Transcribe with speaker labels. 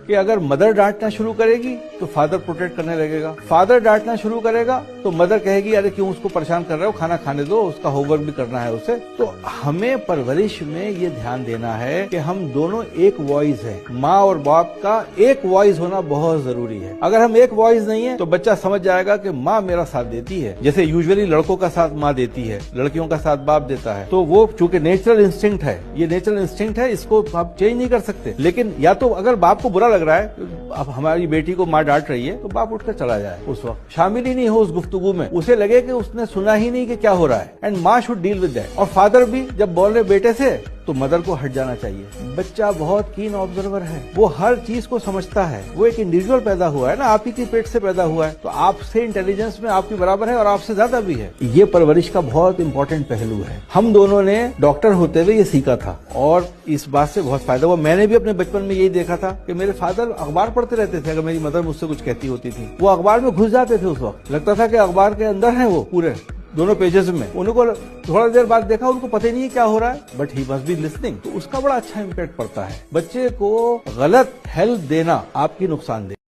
Speaker 1: کہ اگر مدر ڈانٹنا شروع کرے گی تو فادر پروٹیکٹ کرنے لگے گا، فادر ڈانٹنا شروع کرے گا تو مدر کہے گی ارے کیوں اس کو پریشان کر رہے ہو، کھانا کھانے دو، اس کا ہوم ورک بھی کرنا ہے اسے۔ تو ہمیں پرورش میں یہ دھیان دینا ہے کہ ہم دونوں ایک وائس ہے، ماں اور باپ کا ایک وائس ہونا بہت ضروری ہے۔ اگر ہم ایک وائس نہیں ہے تو بچہ سمجھ جائے گا کہ ماں میرا ساتھ دیتی ہے، جیسے یوزولی لڑکوں کا ساتھ ماں دیتی ہے، لڑکیوں کا ساتھ باپ دیتا ہے، تو وہ چونکہ نیچرل انسٹنکٹ ہے، یہ نیچرل انسٹنکٹ ہے، اس کو آپ چینج نہیں کر سکتے۔ لیکن یا تو اگر باپ کو برا لگ رہا ہے، اب ہماری بیٹی کو ماں ڈانٹ رہی ہے تو باپ اٹھ کر چلا جائے، اس وقت شامل ہی نہیں ہو اس گفتگو میں، اسے لگے کہ اس نے سنا ہی نہیں کہ کیا ہو رہا ہے، اینڈ ماں شوڈ ڈیل ود دیٹ۔ اور فادر بھی جب بول رہے بیٹے سے تو مدر کو ہٹ جانا چاہیے۔ بچہ بہت کین آبزرور ہے، وہ ہر چیز کو سمجھتا ہے، وہ ایک انڈیویجول پیدا ہوا ہے نا، آپ ہی کی پیٹ سے پیدا ہوا ہے، تو آپ سے انٹیلیجنس میں آپ کی برابر ہے اور آپ سے زیادہ بھی ہے۔ یہ پرورش کا بہت امپورٹنٹ پہلو ہے۔ ہم دونوں نے ڈاکٹر ہوتے ہوئے یہ سیکھا تھا اور اس بات سے بہت فائدہ ہوا۔ میں نے بھی اپنے بچپن میں یہی دیکھا تھا کہ میرے فادر اخبار پڑھتے رہتے تھے، اگر میری مدر مجھ سے کچھ کہتی ہوتی تھی وہ اخبار میں گھس جاتے تھے، اس وقت لگتا تھا کہ اخبار کے اندر ہیں وہ پورے دونوں پیجز میں، ان کو تھوڑا دیر بعد دیکھا ان کو پتہ ہی نہیں ہے کیا ہو رہا ہے، but he must be listening, تو اس کا بڑا اچھا امپیکٹ پڑتا ہے۔ بچے کو غلط ہیلپ دینا آپ کی نقصان دہ